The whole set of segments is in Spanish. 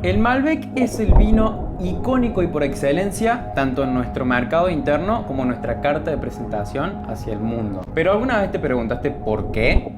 El Malbec es el vino icónico y por excelencia, tanto en nuestro mercado interno como en nuestra carta de presentación hacia el mundo. Pero ¿alguna vez te preguntaste por qué?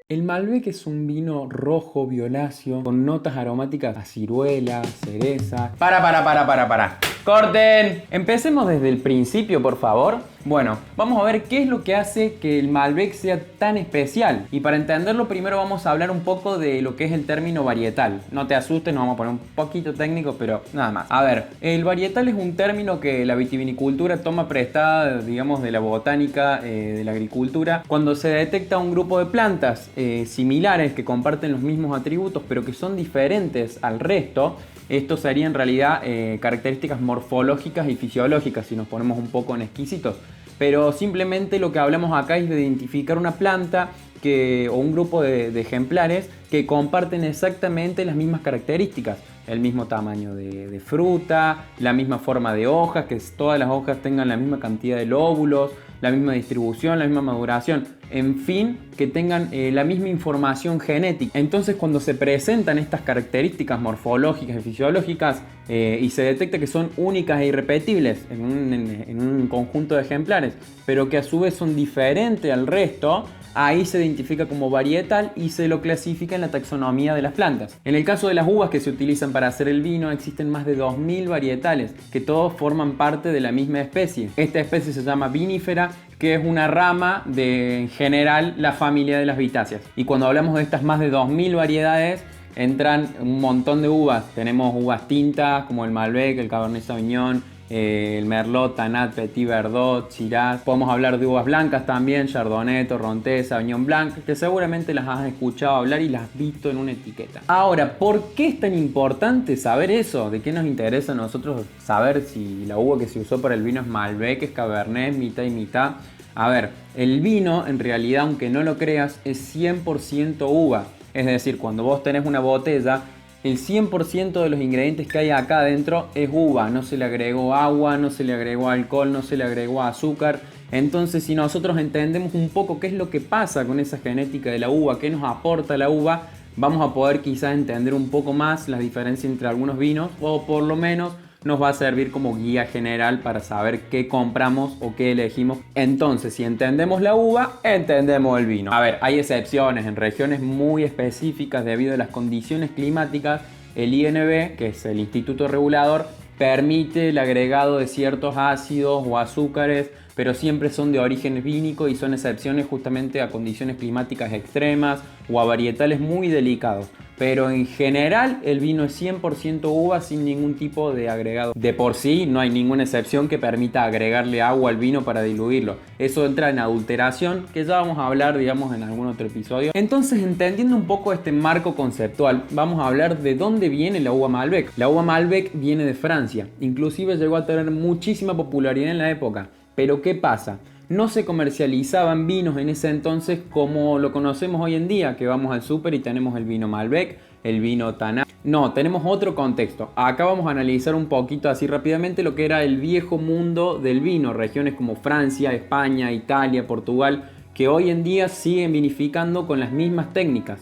El Malbec es un vino rojo violáceo con notas aromáticas a ciruela, cereza. Para. ¡Corten! Empecemos desde el principio, por favor. Bueno, vamos a ver qué es lo que hace que el Malbec sea tan especial. Y para entenderlo, primero vamos a hablar un poco de lo que es el término varietal. No te asustes, nos vamos a poner un poquito técnico, pero nada más. A ver, el varietal es un término que la vitivinicultura toma prestada, digamos, de la botánica, de la agricultura, cuando se detecta un grupo de plantas similares que comparten los mismos atributos, pero que son diferentes al resto. Esto sería en realidad características morfológicas y fisiológicas, si nos ponemos un poco en exquisitos. Pero simplemente lo que hablamos acá es de identificar una planta o un grupo de ejemplares que comparten exactamente las mismas características. El mismo tamaño de fruta, la misma forma de hojas, que todas las hojas tengan la misma cantidad de lóbulos, la misma distribución, la misma maduración, en fin, que tengan la misma información genética. Entonces, cuando se presentan estas características morfológicas y fisiológicas y se detecta que son únicas e irrepetibles en un conjunto de ejemplares, pero que a su vez son diferentes al resto, ahí se identifica como varietal y se lo clasifica en la taxonomía de las plantas. En el caso de las uvas que se utilizan para hacer el vino, existen más de 2000 varietales, que todos forman parte de la misma especie. Esta especie se llama vinífera, que es una rama de, en general, la familia de las vitáceas. Y cuando hablamos de estas más de 2000 variedades, entran un montón de uvas. Tenemos uvas tintas como el Malbec, el Cabernet Sauvignon, el Merlot, Tannat, Petit Verdot, Shiraz. Podemos hablar de uvas blancas también, Chardonnay, Torrontés, Sauvignon Blanc, que seguramente las has escuchado hablar y las has visto en una etiqueta. Ahora, ¿por qué es tan importante saber eso? ¿De qué nos interesa a nosotros saber si la uva que se usó para el vino es Malbec, es Cabernet, mitad y mitad? A ver, el vino en realidad, aunque no lo creas, es 100% uva. Es decir, cuando vos tenés una botella, el 100% de los ingredientes que hay acá adentro es uva. No se le agregó agua, no se le agregó alcohol, no se le agregó azúcar. Entonces, si nosotros entendemos un poco qué es lo que pasa con esa genética de la uva, qué nos aporta la uva, vamos a poder quizás entender un poco más la diferencia entre algunos vinos, o por lo menos nos va a servir como guía general para saber qué compramos o qué elegimos. Entonces, si entendemos la uva, entendemos el vino. A ver, hay excepciones en regiones muy específicas debido a las condiciones climáticas. El INB, que es el Instituto Regulador, permite el agregado de ciertos ácidos o azúcares, pero siempre son de origen vínico y son excepciones justamente a condiciones climáticas extremas o a varietales muy delicados. Pero en general el vino es 100% uva sin ningún tipo de agregado. De por sí no hay ninguna excepción que permita agregarle agua al vino para diluirlo. Eso entra en adulteración, que ya vamos a hablar, digamos, en algún otro episodio. Entonces, entendiendo un poco este marco conceptual, vamos a hablar de dónde viene la uva Malbec. La uva Malbec viene de Francia. Inclusive llegó a tener muchísima popularidad en la época. Pero ¿qué pasa? No se comercializaban vinos en ese entonces como lo conocemos hoy en día, que vamos al súper y tenemos el vino Malbec, el vino Tannat. No, tenemos otro contexto. Acá vamos a analizar un poquito así rápidamente lo que era el viejo mundo del vino, regiones como Francia, España, Italia, Portugal, que hoy en día siguen vinificando con las mismas técnicas.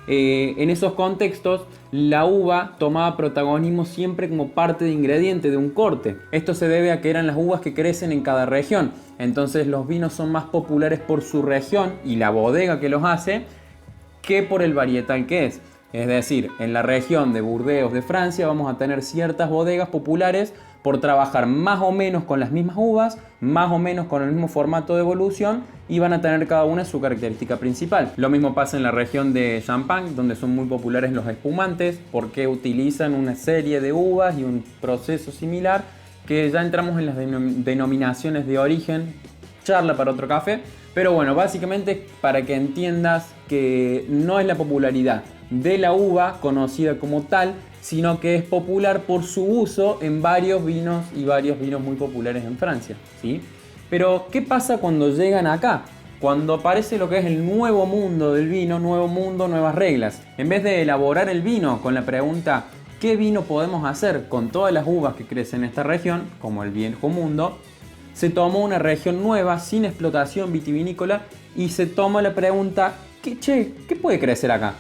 En esos contextos, la uva tomaba protagonismo siempre como parte de ingrediente de un corte. Esto se debe a que eran las uvas que crecen en cada región. Entonces los vinos son más populares por su región y la bodega que los hace que por el varietal que es. Es decir, en la región de Burdeos de Francia vamos a tener ciertas bodegas populares por trabajar más o menos con las mismas uvas, más o menos con el mismo formato de evolución y van a tener cada una su característica principal. Lo mismo pasa en la región de Champagne, donde son muy populares los espumantes porque utilizan una serie de uvas y un proceso similar que ya entramos en las denominaciones de origen, charla para otro café. Pero bueno, básicamente para que entiendas que no es la popularidad de la uva conocida como tal, sino que es popular por su uso en varios vinos y varios vinos muy populares en Francia, ¿sí? Pero ¿qué pasa cuando llegan acá? Cuando aparece lo que es el nuevo mundo del vino, nuevo mundo, nuevas reglas. En vez de elaborar el vino con la pregunta ¿qué vino podemos hacer con todas las uvas que crecen en esta región, como el viejo mundo?, se tomó una región nueva, sin explotación vitivinícola, y se toma la pregunta ¿qué puede crecer acá?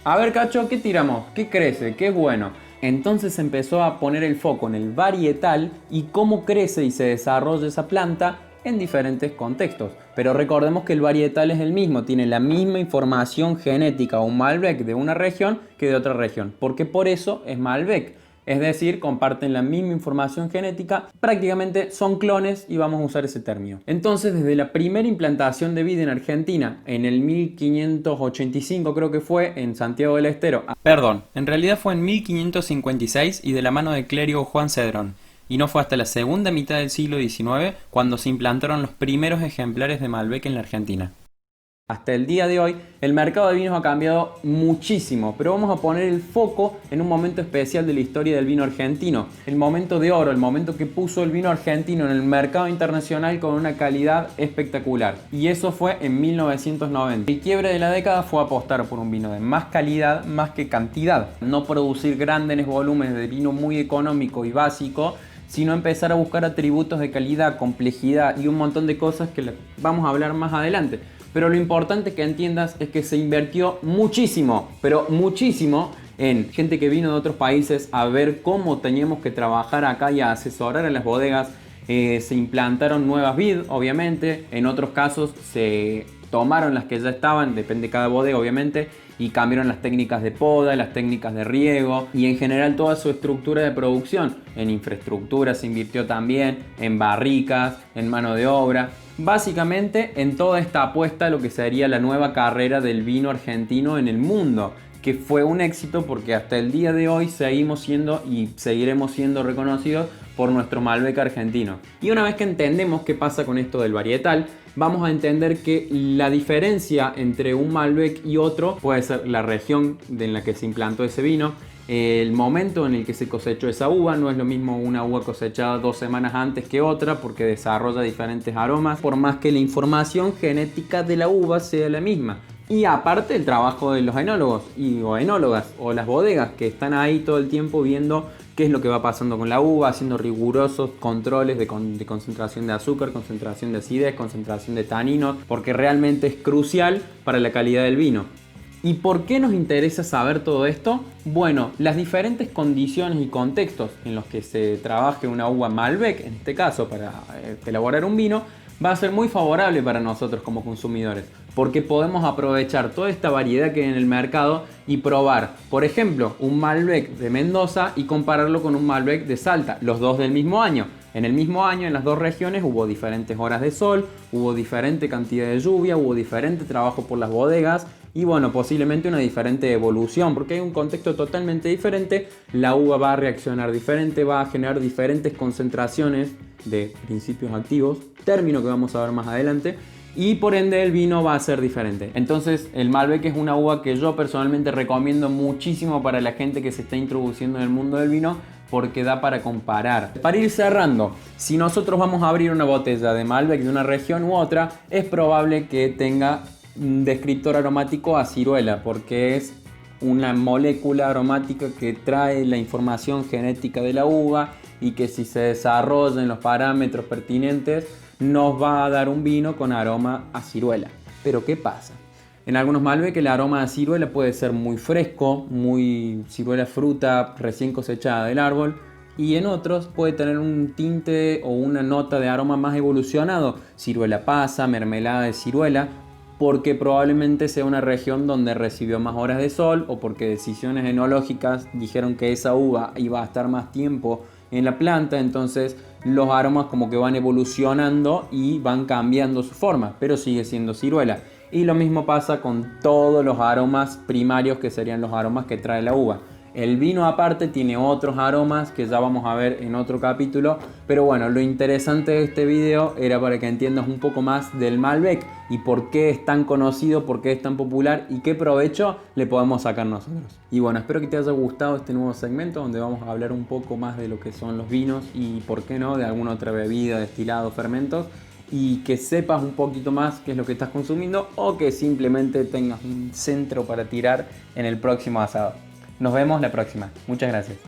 A ver, Cacho, ¿qué tiramos? ¿Qué crece? ¿Qué es bueno? Entonces empezó a poner el foco en el varietal y cómo crece y se desarrolla esa planta en diferentes contextos. Pero recordemos que el varietal es el mismo, tiene la misma información genética o un Malbec de una región que de otra región, porque por eso es Malbec. Es decir, comparten la misma información genética, prácticamente son clones y vamos a usar ese término. Entonces, desde la primera implantación de vid en Argentina, en el 1585 creo que fue, en Santiago del Estero. Perdón, en realidad fue en 1556 y de la mano del clérigo Juan Cedrón. Y no fue hasta la segunda mitad del siglo XIX cuando se implantaron los primeros ejemplares de Malbec en la Argentina. Hasta el día de hoy, el mercado de vinos ha cambiado muchísimo, pero vamos a poner el foco en un momento especial de la historia del vino argentino. El momento de oro, el momento que puso el vino argentino en el mercado internacional con una calidad espectacular. Y eso fue en 1990. El quiebre de la década fue apostar por un vino de más calidad más que cantidad. No producir grandes volúmenes de vino muy económico y básico, sino empezar a buscar atributos de calidad, complejidad y un montón de cosas que vamos a hablar más adelante. Pero lo importante que entiendas es que se invirtió muchísimo, pero muchísimo, en gente que vino de otros países a ver cómo teníamos que trabajar acá y a asesorar a las bodegas. Se implantaron nuevas vid, obviamente. En otros casos se tomaron las que ya estaban, depende de cada bodega, obviamente, y cambiaron las técnicas de poda, las técnicas de riego y en general toda su estructura de producción. En infraestructura se invirtió también, en barricas, en mano de obra. Básicamente en toda esta apuesta a lo que sería la nueva carrera del vino argentino en el mundo, que fue un éxito porque hasta el día de hoy seguimos siendo y seguiremos siendo reconocidos por nuestro Malbec argentino. Y una vez que entendemos qué pasa con esto del varietal, vamos a entender que la diferencia entre un Malbec y otro puede ser la región en la que se implantó ese vino, el momento en el que se cosechó esa uva. No es lo mismo una uva cosechada 2 semanas antes que otra porque desarrolla diferentes aromas, por más que la información genética de la uva sea la misma. Y aparte el trabajo de los enólogos o enólogas o las bodegas que están ahí todo el tiempo viendo qué es lo que va pasando con la uva, haciendo rigurosos controles de concentración de azúcar, concentración de acidez, concentración de taninos, porque realmente es crucial para la calidad del vino. ¿Y por qué nos interesa saber todo esto? Bueno, las diferentes condiciones y contextos en los que se trabaje una uva Malbec, en este caso para elaborar un vino, va a ser muy favorable para nosotros como consumidores, porque podemos aprovechar toda esta variedad que hay en el mercado y probar, por ejemplo, un Malbec de Mendoza y compararlo con un Malbec de Salta, los dos del mismo año. En el mismo año, en las dos regiones, hubo diferentes horas de sol, hubo diferente cantidad de lluvia, hubo diferente trabajo por las bodegas y bueno, posiblemente una diferente evolución, porque hay un contexto totalmente diferente. La uva va a reaccionar diferente, va a generar diferentes concentraciones de principios activos, término que vamos a ver más adelante, y por ende el vino va a ser diferente. Entonces el Malbec es una uva que yo personalmente recomiendo muchísimo para la gente que se está introduciendo en el mundo del vino, porque da para comparar. Para ir cerrando, si nosotros vamos a abrir una botella de Malbec de una región u otra, es probable que tenga un descriptor aromático a ciruela, porque es una molécula aromática que trae la información genética de la uva y que si se desarrolla en los parámetros pertinentes nos va a dar un vino con aroma a ciruela. Pero ¿qué pasa? En algunos Malbec el aroma a ciruela puede ser muy fresco, muy ciruela fruta recién cosechada del árbol, y en otros puede tener un tinte o una nota de aroma más evolucionado, ciruela pasa, mermelada de ciruela, porque probablemente sea una región donde recibió más horas de sol o porque decisiones enológicas dijeron que esa uva iba a estar más tiempo en la planta, entonces los aromas como que van evolucionando y van cambiando su forma, pero sigue siendo ciruela. Y lo mismo pasa con todos los aromas primarios, que serían los aromas que trae la uva. El vino aparte tiene otros aromas que ya vamos a ver en otro capítulo, pero bueno, lo interesante de este video era para que entiendas un poco más del Malbec y por qué es tan conocido, por qué es tan popular y qué provecho le podemos sacar nosotros. Y bueno, espero que te haya gustado este nuevo segmento donde vamos a hablar un poco más de lo que son los vinos y por qué no, de alguna otra bebida, destilado, fermentos, y que sepas un poquito más qué es lo que estás consumiendo o que simplemente tengas un centro para tirar en el próximo asado. Nos vemos la próxima. Muchas gracias.